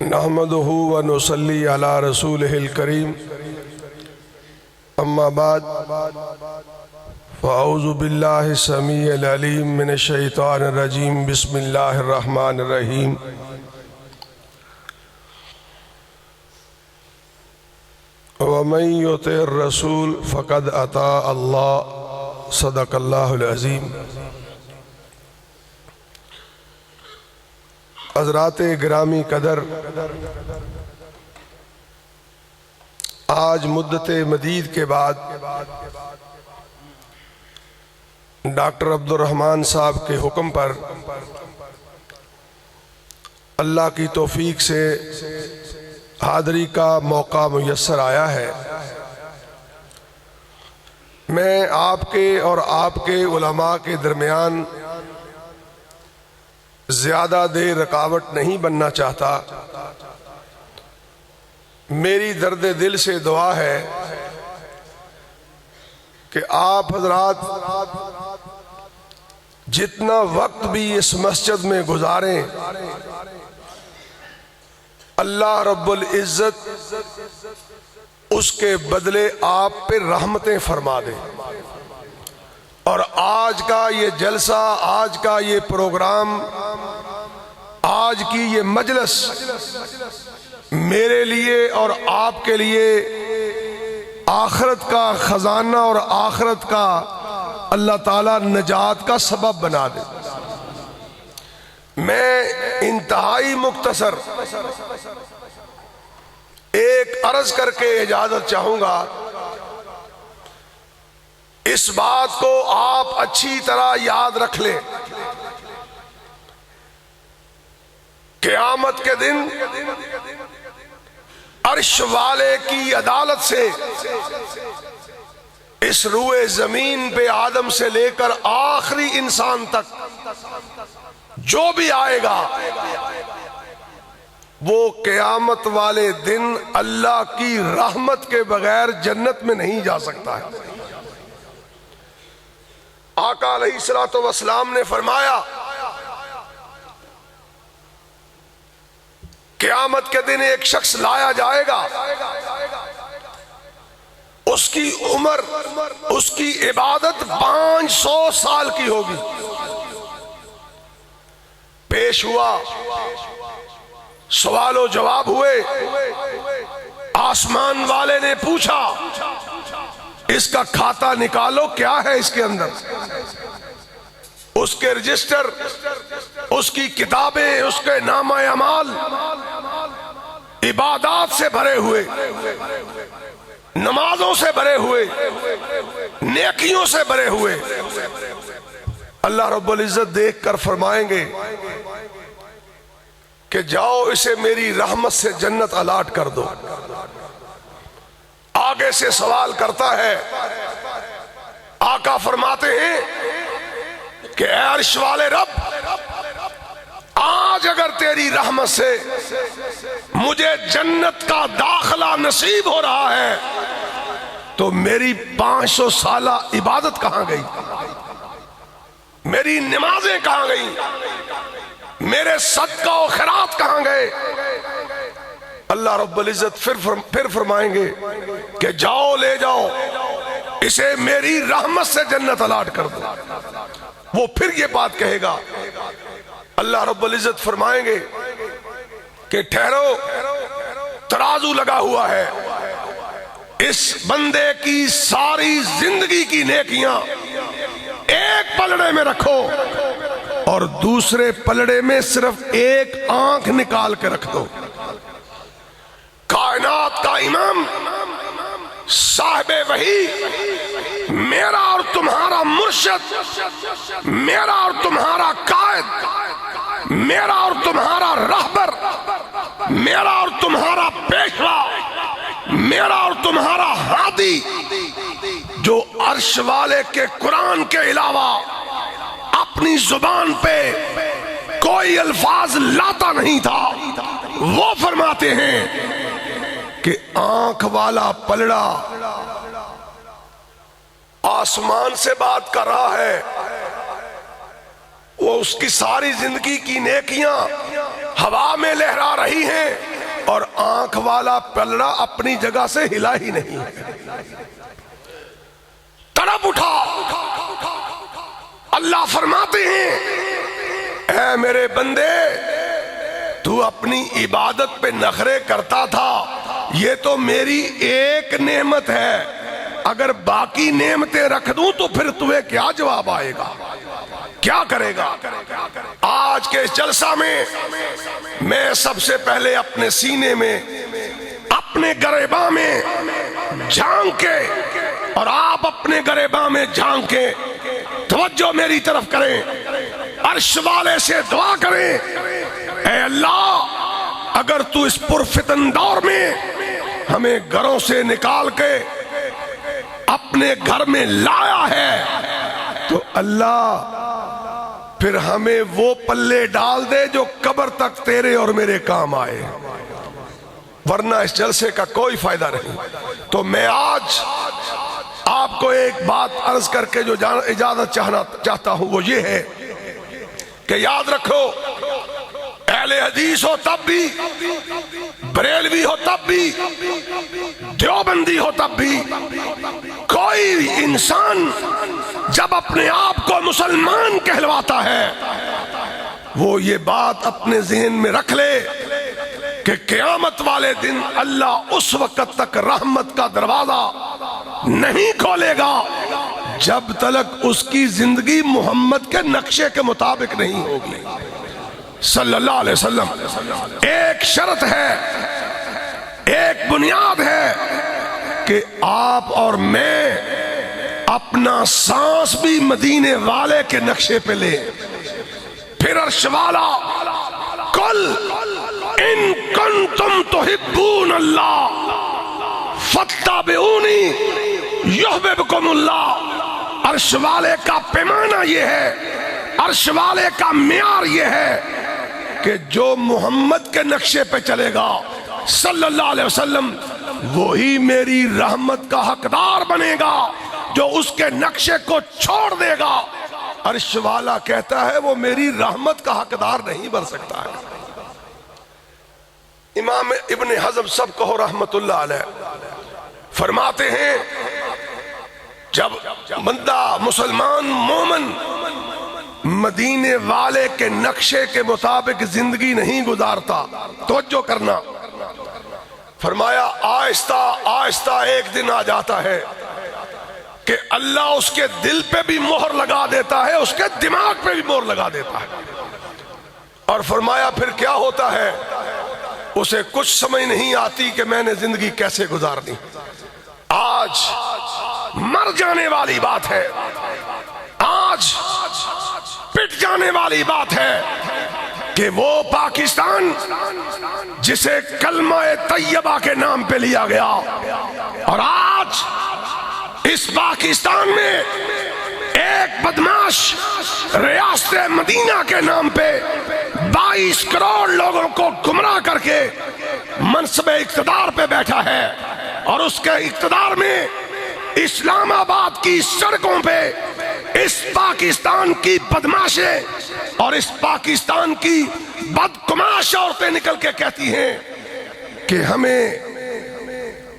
نحمدہ و نصلی علی رسولہ الکریم اما بعد فاعوذ باللہ السمیع العلیم من الشیطان الرجیم بسم اللہ الرحمن الرحیم ومن یطع الرسول فقد اطاع اللہ صدق اللہ العظیم۔ حضرات گرامی قدر، آج مدت مدید کے بعد ڈاکٹر عبدالرحمن صاحب کے حکم پر اللہ کی توفیق سے حاضری کا موقع میسر آیا ہے۔ میں آپ کے اور آپ کے علماء کے درمیان زیادہ دیر رکاوٹ نہیں بننا چاہتا۔ میری درد دل سے دعا ہے کہ آپ حضرات جتنا وقت بھی اس مسجد میں گزاریں، اللہ رب العزت اس کے بدلے آپ پہ رحمتیں فرما دے۔ اور آج کا یہ جلسہ، آج کا یہ پروگرام، آج کی یہ مجلس میرے لیے اور آپ کے لیے آخرت کا خزانہ اور آخرت کا اللہ تعالیٰ نجات کا سبب بنا دے۔ میں انتہائی مختصر ایک عرض کر کے اجازت چاہوں گا۔ اس بات کو آپ اچھی طرح یاد رکھ لیں، قیامت کے دن عرش والے کی عدالت سے اس روئے زمین پہ آدم سے لے کر آخری انسان تک جو بھی آئے گا، وہ قیامت والے دن اللہ کی رحمت کے بغیر جنت میں نہیں جا سکتا ہے۔ آقا علیہ الصلوۃ والسلام نے فرمایا، قیامت کے دن ایک شخص لایا جائے گا، اس کی عمر، اس کی عبادت 500 سال کی ہوگی۔ پیش ہوا، سوال و جواب ہوئے، آسمان والے نے پوچھا اس کا کھاتا نکالو، کیا ہے اس کے اندر؟ اس کے رجسٹر، اس کی کتابیں، اس کے نامہ اعمال عبادات سے بھرے ہوئے، نمازوں سے بھرے ہوئے، نیکیوں سے بھرے ہوئے۔ اللہ رب العزت دیکھ کر فرمائیں گے کہ جاؤ اسے میری رحمت سے جنت الاٹ کر دو۔ آگے سے سوال کرتا ہے، آقا فرماتے ہیں کہ اے عرش والے رب، آج اگر تیری رحمت سے مجھے جنت کا داخلہ نصیب ہو رہا ہے تو میری 500 سالہ عبادت کہاں گئی؟ میری نمازیں کہاں گئیں؟ میرے صدقہ و خیرات کہاں گئے؟ اللہ رب العزت پھر فرمائیں گے کہ جاؤ لے جاؤ اسے میری رحمت سے جنت الاٹ کر دو۔ وہ پھر یہ بات کہے گا، اللہ رب العزت فرمائیں گے کہ ٹھہرو، ترازو لگا ہوا ہے، اس بندے کی ساری زندگی کی نیکیاں ایک پلڑے میں رکھو اور دوسرے پلڑے میں صرف ایک آنکھ نکال کے رکھ دو۔ کائنات کا امام، صاحب وحی، میرا اور تمہارا مرشد، میرا اور تمہارا قائد، میرا اور تمہارا رہبر، میرا اور تمہارا پیشوا، میرا اور تمہارا ہادی، جو عرش والے کے قرآن کے علاوہ اپنی زبان پہ کوئی الفاظ لاتا نہیں تھا، وہ فرماتے ہیں کہ آنکھ والا پلڑا آسمان سے بات کر رہا ہے، وہ اس کی ساری زندگی کی نیکیاں ہوا میں لہرا رہی ہیں اور آنکھ والا پلڑا اپنی جگہ سے ہلا ہی نہیں ہے. تڑپ اٹھا. اللہ فرماتے ہیں اے میرے بندے تو اپنی عبادت پہ نخرے کرتا تھا، یہ تو میری ایک نعمت ہے، اگر باقی نعمتیں رکھ دوں تو پھر تمہیں کیا جواب آئے گا، کیا کرے گا؟ آج کے اس جلسہ میں سب سے پہلے اپنے سینے میں اپنے گریباں میں جھانک کے اور آپ اپنے گریباں میں جھانک کے توجہ میری طرف کریں، عرش والے سے دعا کریں اے اللہ اگر تو اس پرفتن دور میں ہمیں گھروں سے نکال کے اپنے گھر میں لایا ہے تو اللہ پھر ہمیں وہ پلے ڈال دے جو قبر تک تیرے اور میرے کام آئے، ورنہ اس جلسے کا کوئی فائدہ نہیں. تو میں آج آپ کو ایک بات عرض کر کے جو اجازت چاہتا ہوں وہ یہ ہے کہ یاد رکھو اہل حدیث ہو تب بھی، بریلوی ہو تب بھی، دیوبندی ہو تب بھی، کوئی انسان جب اپنے آپ کو مسلمان کہلواتا ہے وہ یہ بات اپنے ذہن میں رکھ لے کہ قیامت والے دن اللہ اس وقت تک رحمت کا دروازہ نہیں کھولے گا جب تک اس کی زندگی محمد کے نقشے کے مطابق نہیں ہوگی صلی اللہ علیہ وسلم. ایک شرط ہے، ایک بنیاد ہے کہ آپ اور میں اپنا سانس بھی مدینے والے کے نقشے پہ لیں. پھر عرش والا قل ان کنتم تحبون اللہ فاتبعونی یحببکم اللہ. عرش والے کا پیمانہ یہ ہے، عرش والے کا معیار یہ ہے کہ جو محمد کے نقشے پہ چلے گا صلی اللہ علیہ وسلم وہی میری رحمت کا حقدار بنے گا، جو اس کے نقشے کو چھوڑ دے گا عرش والا کہتا ہے وہ میری رحمت کا حقدار نہیں بن سکتا ہے. امام ابن حزم سب کو رحمت اللہ علیہ فرماتے ہیں جب بندہ مسلمان مومن مدینے والے کے نقشے کے مطابق زندگی نہیں گزارتا، توجہ کرنا، فرمایا آہستہ آہستہ ایک دن آ جاتا ہے کہ اللہ اس کے دل پہ بھی مہر لگا دیتا ہے، اس کے دماغ پہ بھی مہر لگا دیتا ہے. اور فرمایا پھر کیا ہوتا ہے، اسے کچھ سمجھ نہیں آتی کہ میں نے زندگی کیسے گزارنی. آج مر جانے والی بات ہے، آج پٹ جانے والی بات ہے کہ وہ پاکستان جسے کلمہ طیبہ کے نام پہ لیا گیا اور آج اس پاکستان میں ایک بدماش ریاست مدینہ کے نام پہ 22 کروڑ لوگوں کو گمراہ کر کے منصب اقتدار پہ بیٹھا ہے اور اس کے اقتدار میں اسلام آباد کی سڑکوں پہ اس پاکستان کی بدماشیں اور اس پاکستان کی بدقماش عورتیں نکل کے کہتی ہیں کہ ہمیں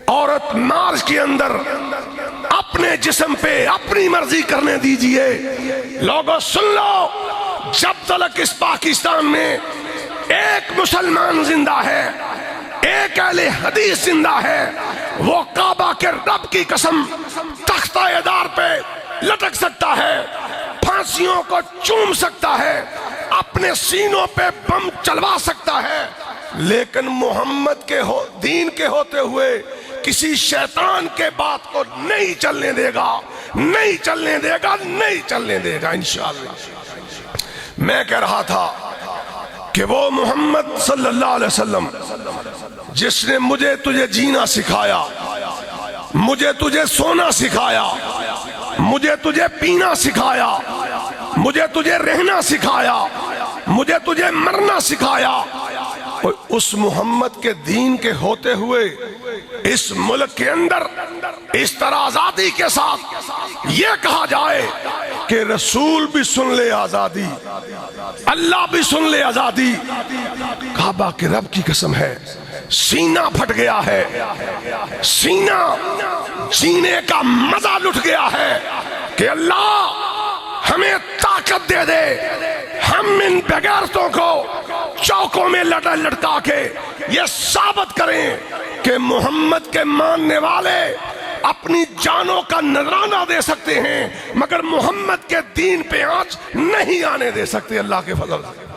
عورت مارچ کے اندر اپنے جسم پہ اپنی مرضی کرنے دیجئے. لوگوں سن لو، جب تک اس پاکستان میں ایک مسلمان زندہ ہے، ایک اہل حدیث زندہ ہے، وہ کعبہ کے رب کی قسم تختہ ادار پہ لٹک سکتا ہے، پھانسیوں کو چوم سکتا ہے، اپنے سینوں پہ بم چلوا سکتا ہے، لیکن محمد کے دین کے ہوتے ہوئے کسی شیطان کے بات کو نہیں چلنے دے گا، نہیں چلنے دے گا، نہیں چلنے دے گا انشاءاللہ. میں کہہ رہا تھا کہ وہ محمد صلی اللہ علیہ وسلم جس نے مجھے تجھے جینا سکھایا، مجھے تجھے سونا سکھایا، مجھے تجھے پینا سکھایا، مجھے تجھے رہنا سکھایا، مجھے تجھے مرنا سکھایا، اس محمد کے دین کے ہوتے ہوئے اس ملک کے اندر اس طرح آزادی کے ساتھ یہ کہا جائے کہ رسول بھی سن لے آزادی، اللہ بھی سن لے آزادی۔ کعبہ کے رب کی قسم ہے، سینہ پھٹ گیا ہے، سینہ جینے کا مزہ لٹ گیا ہے کہ اللہ ہمیں طاقت دے دے، ہم ان بغیرتوں کو چوکوں میں لٹکا کے یہ ثابت کریں کہ محمد کے ماننے والے اپنی جانوں کا نذرانہ دے سکتے ہیں مگر محمد کے دین پہ آنچ نہیں آنے دے سکتے۔ اللہ کے فضل سے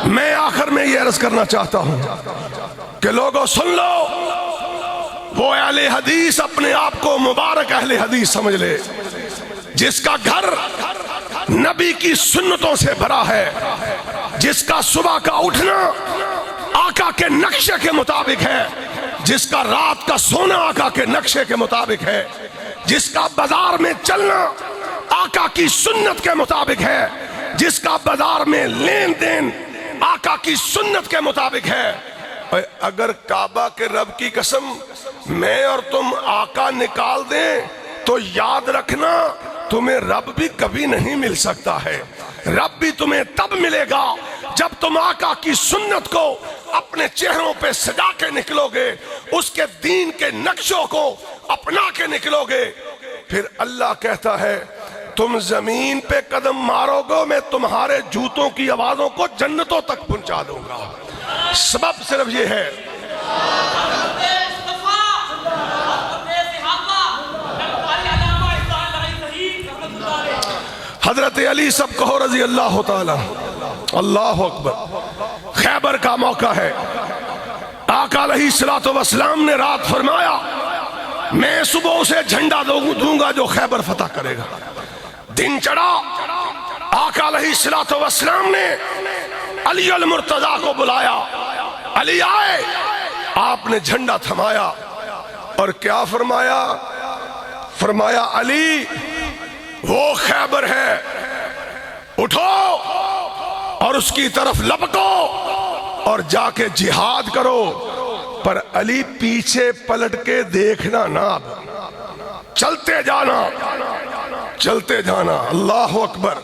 میں آخر میں یہ عرض کرنا چاہتا ہوں کہ لوگوں سن لو، وہ اہل حدیث اپنے آپ کو مبارک اہل حدیث سمجھ لے، جس کا گھر نبی کی سنتوں سے بھرا ہے، جس کا صبح کا اٹھنا آقا کے نقشے کے مطابق ہے، جس کا رات کا سونا آقا کے نقشے کے مطابق ہے، جس کا بازار میں چلنا آقا کی سنت کے مطابق ہے، جس کا بازار میں لین دین آقا کی سنت کے مطابق ہے۔ اگر کعبہ کے رب کی قسم میں اور تم آقا نکال دیں تو یاد رکھنا تمہیں رب بھی کبھی نہیں مل سکتا ہے۔ رب بھی تمہیں تب ملے گا جب تم آقا کی سنت کو اپنے چہروں پہ سجا کے نکلو گے، اس کے دین کے نقشوں کو اپنا کے نکلو گے۔ پھر اللہ کہتا ہے تم زمین پہ قدم مارو گے، میں تمہارے جوتوں کی آوازوں کو جنتوں تک پہنچا دوں گا۔ سبب صرف یہ ہے حضرت علی سب کہو رضی اللہ تعالی، اللہ اکبر۔ خیبر کا موقع ہے، آقا علیہ الصلوۃ والسلام نے رات فرمایا میں صبح اسے جھنڈا دوں گا جو خیبر فتح کرے گا۔ دن چڑھا، آقا علیہ الصلوۃ والسلام نے علی المرتضیٰ کو بلایا، علی آئے، آپ نے جھنڈا تھمایا اور کیا فرمایا؟ فرمایا علی وہ خیبر ہے، اٹھو اور اس کی طرف لپکو اور جا کے جہاد کرو۔ پر علی پیچھے پلٹ کے دیکھنا نہ، چلتے جانا، چلتے جانا۔ اللہ اکبر۔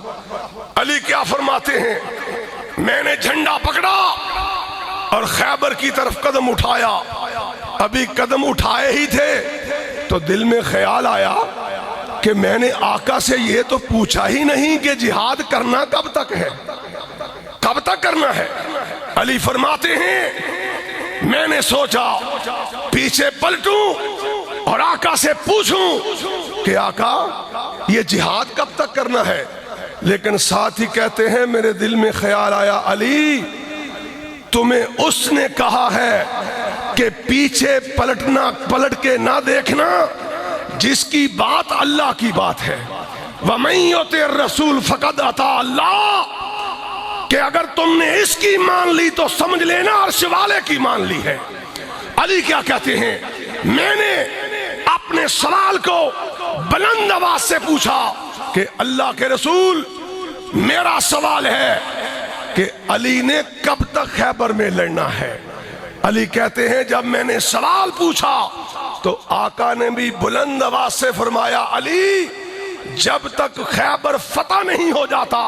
علی کیا فرماتے ہیں؟ میں نے جھنڈا پکڑا اور خیبر کی طرف قدم اٹھایا، ابھی قدم اٹھائے ہی تھے تو دل میں خیال آیا کہ میں نے آقا سے یہ تو پوچھا ہی نہیں کہ جہاد کرنا کب تک ہے، کب تک کرنا ہے۔ علی فرماتے ہیں میں نے سوچا پیچھے پلٹوں اور آقا سے پوچھوں کہ آقا یہ جہاد کب تک کرنا ہے، لیکن ساتھ ہی کہتے ہیں میرے دل میں خیال آیا علی تمہیں اس نے کہا ہے کہ پیچھے پلٹ کے نہ دیکھنا جس کی بات اللہ کی بات ہے، وَمَن يُطِعِ الرَّسُولَ فَقَدْ أَطَاعَ اللَّهَ، کہ اگر تم نے اس کی مان لی تو سمجھ لینا عرش والے کی مان لی ہے۔ علی کیا کہتے ہیں؟ میں نے اپنے سوال کو بلند آواز سے پوچھا کہ اللہ کے رسول میرا سوال ہے کہ علی نے کب تک خیبر میں لڑنا ہے؟ علی کہتے ہیں جب میں نے سوال پوچھا تو آقا نے بھی بلند آواز سے فرمایا علی جب تک خیبر فتح نہیں ہو جاتا،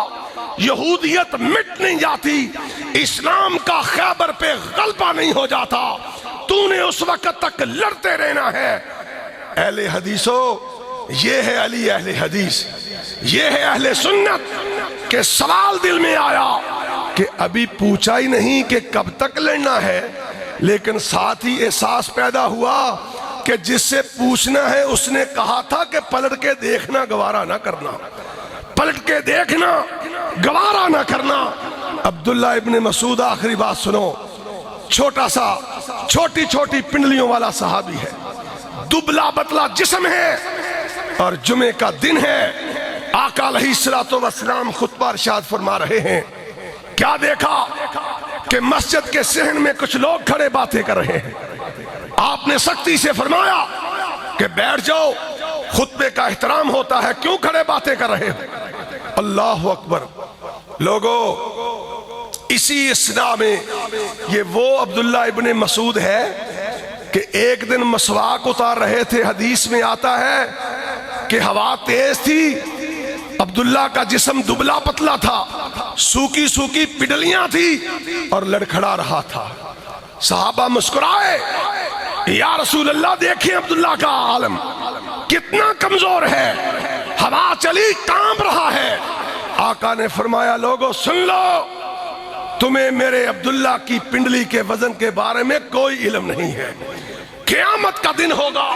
یہودیت مٹ نہیں جاتی، اسلام کا خیبر پہ غلبہ نہیں ہو جاتا، تو نے اس وقت تک لڑتے رہنا ہے۔ اہل حدیثو، یہ ہے علی اہل حدیث، یہ ہے اہل سنت کہ سوال دل میں آیا کہ ابھی پوچھا ہی نہیں کہ کب تک لڑنا ہے، لیکن ساتھ ہی احساس پیدا ہوا کہ جس سے پوچھنا ہے اس نے کہا تھا کہ پلٹ کے دیکھنا گوارا نہ کرنا، پلٹ کے دیکھنا گوارا نہ کرنا۔ عبداللہ ابن مسعود، آخری بات سنو، چھوٹا سا چھوٹی چھوٹی پنڈلیوں والا صحابی ہے، دبلا بتلا جسم ہے اور جمعے کا دن ہے، آقا علیہ الصلوۃ والسلام خطبہ ارشاد فرما رہے ہیں۔ کیا دیکھا کہ مسجد کے صحن میں کچھ لوگ کھڑے باتیں کر رہے ہیں، آپ نے سختی سے فرمایا کہ بیٹھ جاؤ، خطبے کا احترام ہوتا ہے، کیوں کھڑے باتیں کر رہے ہو؟ اللہ اکبر۔ لوگوں اسی اسنا میں یہ وہ عبداللہ ابن مسعود ہے کہ ایک دن مسواک اتار رہے تھے، حدیث میں آتا ہے کہ ہوا تیز تھی، عبداللہ کا جسم دبلا پتلا تھا، سوکی سوکی پڈلیاں تھی اور لڑکھڑا رہا تھا۔ صحابہ مسکرائے، یا رسول اللہ دیکھیں عبداللہ کا عالم کتنا کمزور ہے، ہوا چلی کانپ رہا ہے۔ آقا نے فرمایا لوگو سن لو، تمہیں میرے عبداللہ کی پنڈلی کے وزن کے بارے میں کوئی علم نہیں ہے۔ قیامت کا دن ہوگا،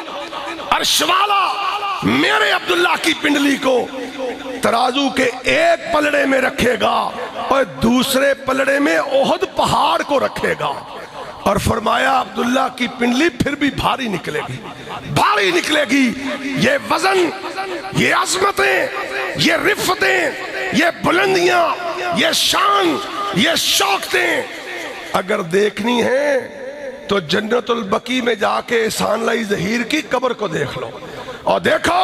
عرش والا میرے عبداللہ کی پنڈلی کو ترازو کے ایک پلڑے میں رکھے گا اور دوسرے پلڑے میں احد پہاڑ کو رکھے گا، اور فرمایا عبداللہ کی پنڈلی پھر بھی بھاری نکلے گی، بھاری نکلے گی۔ یہ وزن، یہ عظمتیں، یہ رفتیں، یہ بلندیاں، یہ شان، یہ شوقتیں اگر دیکھنی ہیں تو جنت البقیع میں جا کے احسان اللہ ظہیر کی قبر کو دیکھ لو، اور دیکھو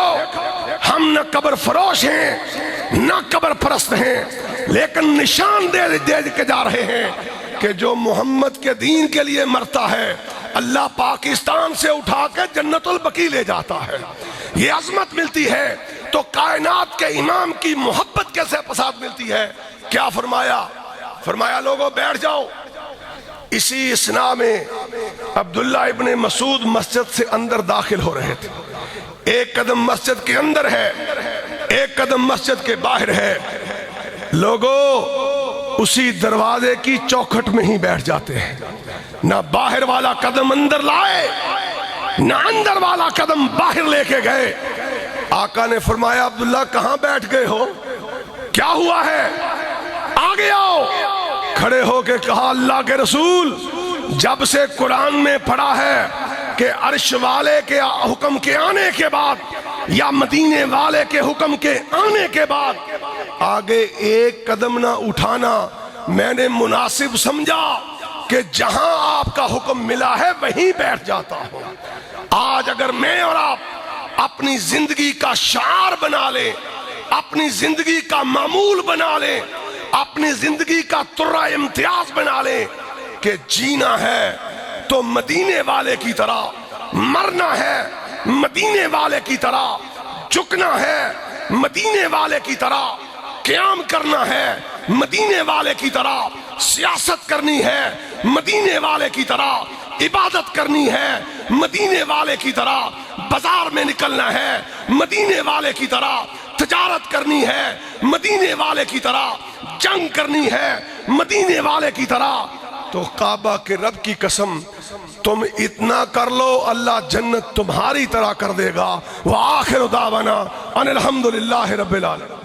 ہم نہ قبر فروش ہیں نہ قبر پرست ہیں، لیکن نشان دے کے جا رہے ہیں کہ جو محمد کے دین کے لیے مرتا ہے اللہ پاکستان سے اٹھا کے جنت البقیع لے جاتا ہے۔ یہ عظمت ملتی ہے تو کائنات کے امام کی محبت کیسے پسند ملتی ہے۔ کیا فرمایا؟ فرمایا لوگوں بیٹھ جاؤ۔ اسی اسنا میں عبداللہ ابن مسعود مسجد سے اندر داخل ہو رہے تھے، ایک قدم مسجد کے اندر ہے، ایک قدم مسجد کے باہر ہے۔ لوگوں اسی دروازے کی چوکھٹ میں ہی بیٹھ جاتے ہیں، نہ باہر والا قدم اندر لائے نہ اندر والا قدم باہر لے کے گئے۔ آقا نے فرمایا عبداللہ کہاں بیٹھ گئے ہو، کیا ہوا ہے، آگے آؤ۔ کھڑے ہو کے کہا اللہ کے رسول، جب سے قرآن میں پڑھا ہے کہ عرش والے کے حکم کے آنے کے بعد یا مدینے والے کے حکم کے آنے کے بعد آگے ایک قدم نہ اٹھانا، میں نے مناسب سمجھا کہ جہاں آپ کا حکم ملا ہے وہیں بیٹھ جاتا ہوں۔ آج اگر میں اور آپ اپنی زندگی کا شعار بنا لیں، اپنی زندگی کا معمول بنا لیں، اپنی زندگی کا ترہ امتیاز بنا لیں کہ جینا ہے تو مدینے والے کی طرح، مرنا ہے مدینے والے کی طرح، جھکنا ہے مدینے والے کی طرح، قیام کرنا ہے مدینے والے کی طرح، سیاست کرنی ہے مدینے والے کی طرح، عبادت کرنی ہے مدینے والے کی طرح، بازار میں نکلنا ہے مدینے والے کی طرح، تجارت کرنی ہے مدینے والے کی طرح، جنگ کرنی ہے مدینے والے کی طرح، تو کعبہ کے رب کی قسم تم اتنا کر لو اللہ جنت تمہاری طرح کر دے گا۔ وآخر دعوانا ان الحمدللہ رب العالمین۔